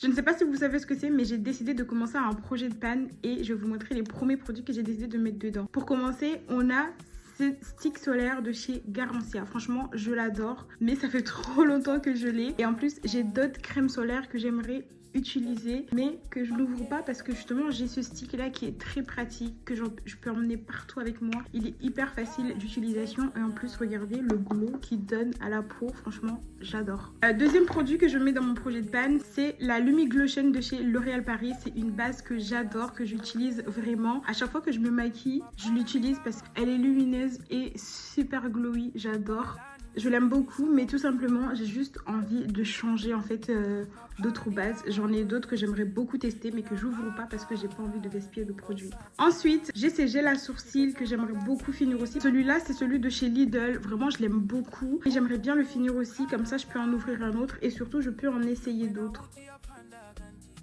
Je ne sais pas si vous savez ce que c'est, mais j'ai décidé de commencer un projet de pan et je vais vous montrer les premiers produits que j'ai décidé de mettre dedans. Pour commencer, on a ce stick solaire de chez Garancia. Franchement, je l'adore, mais ça fait trop longtemps que je l'ai. Et en plus, j'ai d'autres crèmes solaires que j'aimerais utiliser, mais que je n'ouvre pas parce que justement, j'ai ce stick là qui est très pratique, que je peux emmener partout avec moi. Il est hyper facile d'utilisation et en plus, regardez le glow qu'il donne à la peau. Franchement, j'adore. Deuxième produit que je mets dans mon projet de pan, c'est la Lumi Glotion de chez L'Oréal Paris. C'est une base que j'adore, que j'utilise vraiment. À chaque fois que je me maquille, je l'utilise parce qu'elle est lumineuse et super glowy. J'adore. Je l'aime beaucoup, mais tout simplement, j'ai juste envie de changer en fait d'autres bases. J'en ai d'autres que j'aimerais beaucoup tester, mais que j'ouvre pas parce que j'ai pas envie de gaspiller le produit. Ensuite, j'ai ces gels à sourcils que j'aimerais beaucoup finir aussi. Celui-là, c'est celui de chez Lidl. Vraiment, je l'aime beaucoup. Et j'aimerais bien le finir aussi. Comme ça, je peux en ouvrir un autre. Et surtout, je peux en essayer d'autres.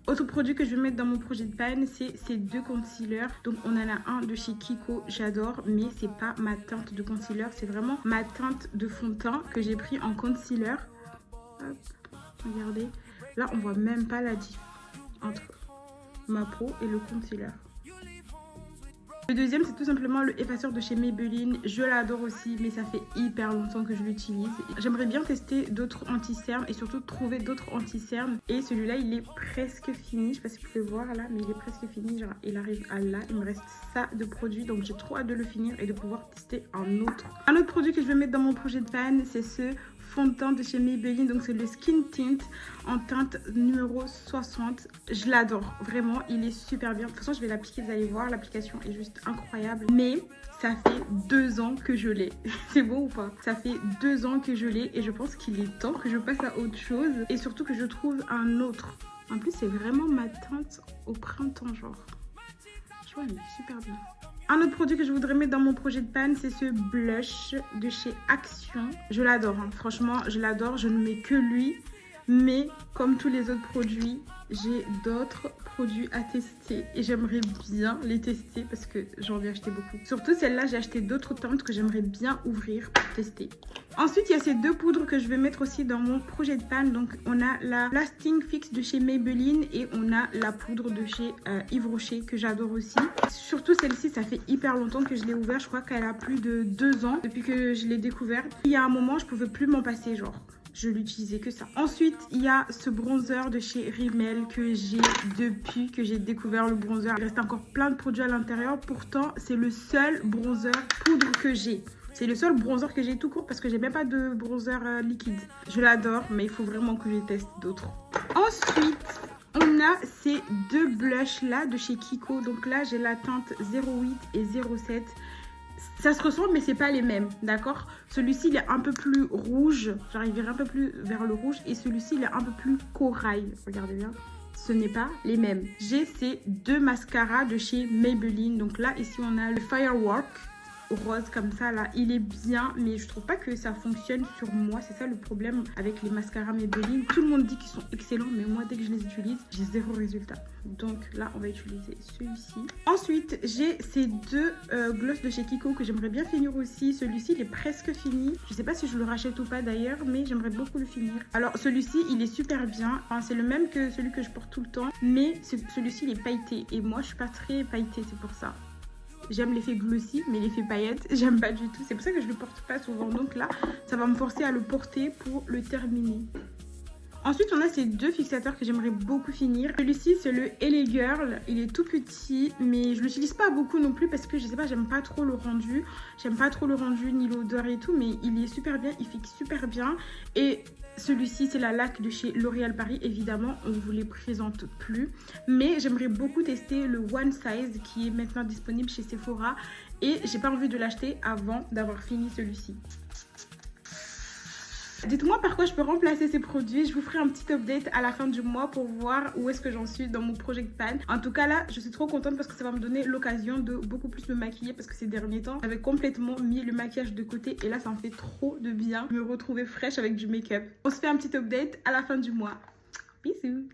Autre produit que je vais mettre dans mon projet de pan, c'est ces deux concealers. Donc on en a un de chez Kiko, j'adore, mais c'est pas ma teinte de concealer, c'est vraiment ma teinte de fond de teint que j'ai pris en concealer. Hop, regardez, là on voit même pas la diff entre ma peau et le concealer. Le deuxième, c'est tout simplement le effaceur de chez Maybelline. Je l'adore aussi, mais ça fait hyper longtemps que je l'utilise. J'aimerais bien tester d'autres anti-cernes et surtout trouver d'autres anti-cernes. Et celui-là, il est presque fini. Je sais pas si vous pouvez voir là, mais il est presque fini. Genre, il arrive à là. Il me reste ça de produit. Donc, j'ai trop hâte de le finir et de pouvoir tester un autre. Un autre produit que je vais mettre dans mon projet de pan, c'est ce fond de teint de chez Maybelline. Donc, c'est le Skin Tint en teinte numéro 60. Je l'adore. Vraiment, il est super bien. De toute façon, je vais l'appliquer. Vous allez voir, l'application est juste incroyable. Mais ça fait 2 ans que je l'ai. C'est bon ou pas? Ça fait 2 ans que je l'ai et je pense qu'il est temps que je passe à autre chose. Et surtout que je trouve un autre. En plus, c'est vraiment ma teinte au printemps, genre. Je vois, il est super bien. Un autre produit que je voudrais mettre dans mon projet de pan, c'est ce blush de chez Action. Je l'adore, hein. Franchement, je l'adore. Je ne mets que lui. Mais comme tous les autres produits, j'ai d'autres produits à tester et j'aimerais bien les tester parce que j'en ai acheté beaucoup. Surtout celle-là, j'ai acheté d'autres teintes que j'aimerais bien ouvrir pour tester. Ensuite, il y a ces deux poudres que je vais mettre aussi dans mon projet de pan. Donc, on a la Lasting Fix de chez Maybelline et on a la poudre de chez Yves Rocher que j'adore aussi. Surtout celle-ci, ça fait hyper longtemps que je l'ai ouverte. Je crois qu'elle a plus de 2 ans depuis que je l'ai découverte. Il y a un moment, je pouvais plus m'en passer, genre. Je l'utilisais que ça. Ensuite, il y a ce bronzer de chez Rimmel que j'ai depuis que j'ai découvert le bronzer. Il reste encore plein de produits à l'intérieur. Pourtant, c'est le seul bronzer poudre que j'ai. C'est le seul bronzer que j'ai tout court parce que j'ai même pas de bronzer liquide. Je l'adore, mais il faut vraiment que je teste d'autres. Ensuite, on a ces deux blushs là de chez Kiko. Donc là, j'ai la teinte 08 et 07. Ça se ressemble mais c'est pas les mêmes, d'accord? Celui-ci il est un peu plus rouge, j'arriverai un peu plus vers le rouge et celui-ci il est un peu plus corail, regardez bien. Ce n'est pas les mêmes. J'ai ces deux mascaras de chez Maybelline. Donc là ici on a le Firework rose comme ça là, il est bien mais je trouve pas que ça fonctionne sur moi. C'est ça le problème avec les mascaras Maybelline. Tout le monde dit qu'ils sont excellents mais moi dès que je les utilise j'ai zéro résultat. Donc là on va utiliser celui-ci. Ensuite j'ai ces deux gloss de chez Kiko que j'aimerais bien finir aussi. Celui-ci il est presque fini. Je sais pas si je le rachète ou pas d'ailleurs, mais j'aimerais beaucoup le finir. Alors celui-ci il est super bien, enfin, c'est le même que celui que je porte tout le temps, mais celui-ci il est pailleté et moi je suis pas très pailletée, c'est pour ça. J'aime l'effet glossy, mais l'effet paillettes, j'aime pas du tout. C'est pour ça que je le porte pas souvent. Donc là, ça va me forcer à le porter pour le terminer. Ensuite, on a ces deux fixateurs que j'aimerais beaucoup finir. Celui-ci, c'est le LA Girl. Il est tout petit, mais je l'utilise pas beaucoup non plus parce que je sais pas, j'aime pas trop le rendu. J'aime pas trop le rendu ni l'odeur et tout, mais il est super bien, il fixe super bien. Et celui-ci, c'est la laque de chez L'Oréal Paris. Évidemment, on ne vous les présente plus. Mais j'aimerais beaucoup tester le One Size qui est maintenant disponible chez Sephora. Et j'ai pas envie de l'acheter avant d'avoir fini celui-ci. Dites-moi par quoi je peux remplacer ces produits. Je vous ferai un petit update à la fin du mois pour voir où est-ce que j'en suis dans mon projet de pan. En tout cas là, je suis trop contente parce que ça va me donner l'occasion de beaucoup plus me maquiller parce que ces derniers temps, j'avais complètement mis le maquillage de côté et là, ça me fait trop de bien de me retrouver fraîche avec du make-up. On se fait un petit update à la fin du mois. Bisous!